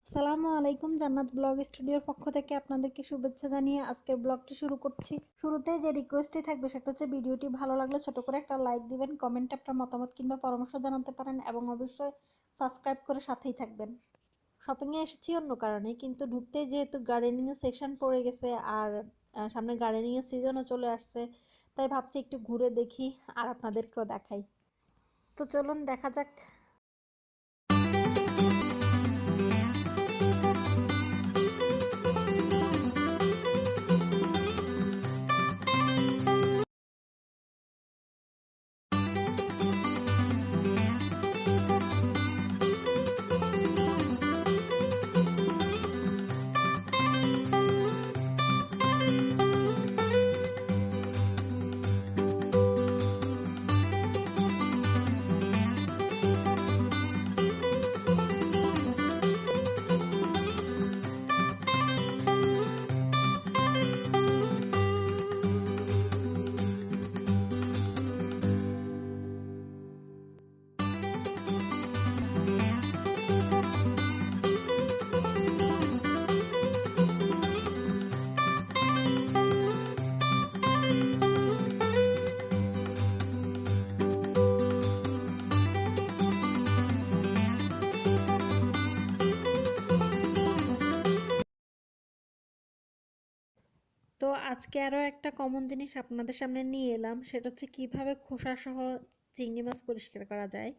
আসসালামু আলাইকুম। জান্নাত ব্লগ স্টুডিওর পক্ষ থেকে আপনাদেরকে শুভেচ্ছা জানিয়ে আজকের ব্লগটি শুরু করছি। শুরুতে যে রিকোয়েস্টটি থাকবে সেটা হচ্ছে ভিডিওটি ভালো লাগলে ছোট করে একটা লাইক দিবেন, কমেন্টে আপনার মতামত কিংবা পরামর্শ জানাতে পারেন এবং অবশ্যই সাবস্ক্রাইব করে সাথেই থাকবেন। শপিংয়ে এসেছি অন্য কারণে, কিন্তু ঢুকতে যেহেতু গার্ডেনিংয়ের সেকশন পড়ে গেছে আর সামনে গার্ডেনিংয়ের সিজনও চলে আসছে, তাই ভাবছি একটু ঘুরে দেখি আর আপনাদেরকেও দেখাই। তো চলুন দেখা যাক। তো আজকে আরও একটা কমন জিনিস আপনাদের সামনে নিয়ে এলাম, সেটা হচ্ছে কিভাবে খোসাসহ চিংড়ি মাছ পরিষ্কার করা যায়।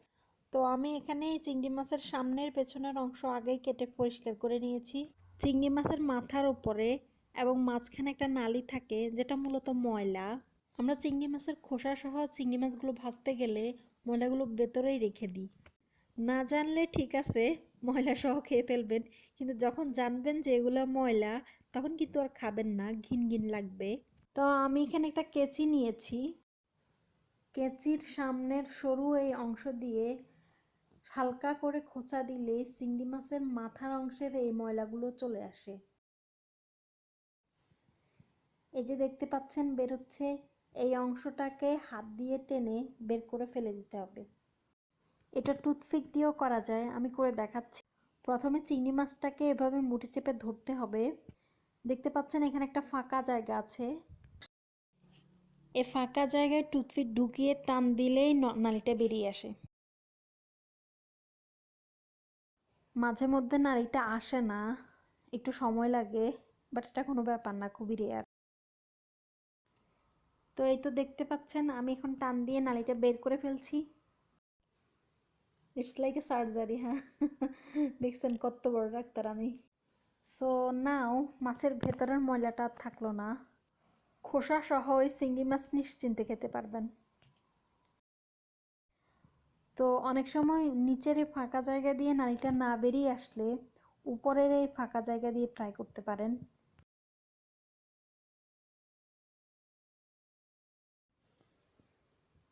তো আমি এখানে এই চিংড়ি মাছের সামনের পেছনের অংশ আগেই কেটে পরিষ্কার করে নিয়েছি। চিংড়ি মাছের মাথার উপরে এবং মাঝখানে একটা নালি থাকে যেটা মূলত ময়লা। আমরা চিংড়ি মাছের খোসাসহ চিংড়ি মাছগুলো ভাজতে গেলে ময়লাগুলো ভেতরেই রেখে দিই। না জানলে ঠিক আছে, ময়লা সহ খেয়ে ফেলবেন, কিন্তু যখন জানবেন যে এগুলো ময়লা তখন কিন্তু আর খাবেন না, ঘিন ঘিন লাগবে। তো আমি এখানে একটা কেচি নিয়েছি। কেচির সামনের সরু এই অংশ দিয়ে হালকা করে খোঁচা দিলে চিংড়ি মাছের মাথার অংশের এই ময়লাগুলো চলে আসে। এই যে দেখতে পাচ্ছেন বেরোচ্ছে, এই অংশটাকে হাত দিয়ে টেনে বের করে ফেলে দিতে হবে। এটা টুথপিক দিয়েও করা যায়, আমি করে দেখাচ্ছি। প্রথমে চিংড়ি মাছটাকে এভাবে মুঠি চেপে ধরতে হবে। দেখতে পাচ্ছেন এখানে একটা ফাঁকা জায়গা আছে। এই ফাঁকা জায়গায় টুথপিক ঢুকিয়ে টান দিলেই নালিটা বেরিয়ে আসে। মাঝে মধ্যে নালিটা আসে না, একটু সময় লাগে, বাট এটা কোনো ব্যাপার না, খুবই রেয়ার। তো এই তো দেখতে পাচ্ছেন আমি এখন টান দিয়ে নালিটা বের করে ফেলছি। ইটস লাইক এ সার্জারি, হ্যাঁ। দেখছেন কত বড় ডাক্তার আমি। সো নাও মাছের ভেতরের ময়লাটা আর থাকলো না। খোসা সহ ওই চিংড়ি মাছ নিশ্চিন্তে খেতে পারবেন। তো অনেক সময় নিচের এই ফাঁকা জায়গা দিয়ে নালিটা না বেরিয়ে আসলে উপরের এই ফাঁকা জায়গা দিয়ে ট্রাই করতে পারেন।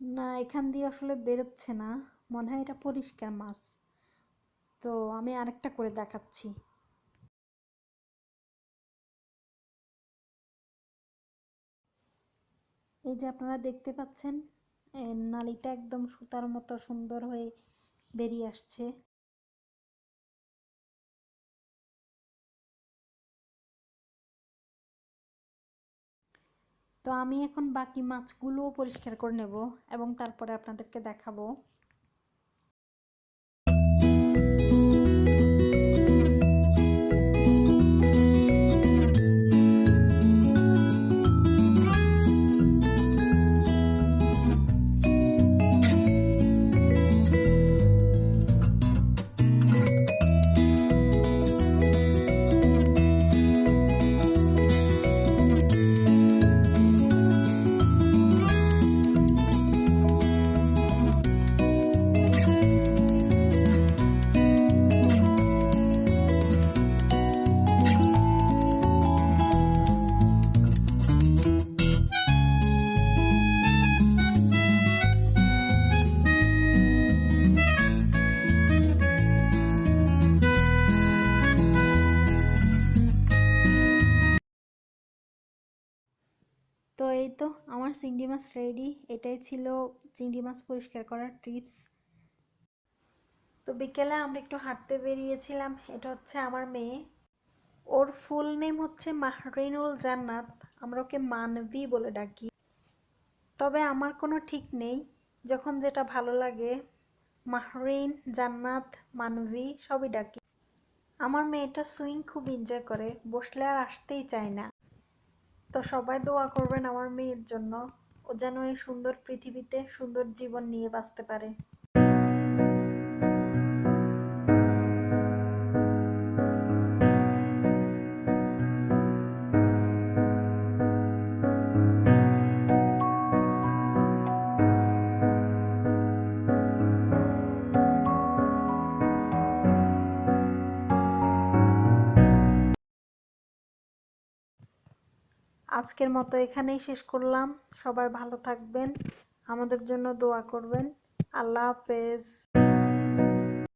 না, এখান দিয়ে আসলে বেরোচ্ছে না, মনে হয় এটা পরিষ্কার মাছ। তো আমি আরেকটা করে দেখাচ্ছি। এই যে আপনারা দেখতে পাচ্ছেন নালিটা একদম সুতার মতো সুন্দর হয়ে বেরিয়ে আসছে। তো আমি এখন বাকি মাছগুলোও পরিষ্কার করে নেব এবং তারপরে আপনাদেরকে দেখাবো। তো এই তো আমার চিংড়ি মাছ রেডি। এটাই ছিল চিংড়ি মাছ পরিষ্কার করার টিপস। তো বিকেলে আমরা একটু হাঁটতে বেরিয়েছিলাম। এটা হচ্ছে আমার মেয়ে। ওর ফুল নেম হচ্ছে মাহরিনুল জান্নাত। আমরা ওকে মানবী বলে ডাকি। তবে আমার কোনো ঠিক নেই, যখন যেটা ভালো লাগে মাহরিন, জান্নাত, মানবী সবই ডাকি। আমার মেয়েটা সুইং খুব এনজয় করে, বসলে আর আসতেই চায় না। তো সবাই দোয়া করবেন আমার মেয়ের জন্য, ও যেন এই সুন্দর পৃথিবীতে সুন্দর জীবন নিয়ে বাঁচতে পারে। আজকের মতো এখানেই শেষ করলাম। সবাই ভালো থাকবেন, আমাদের জন্য দোয়া করবেন। আল্লাহ হাফেজ।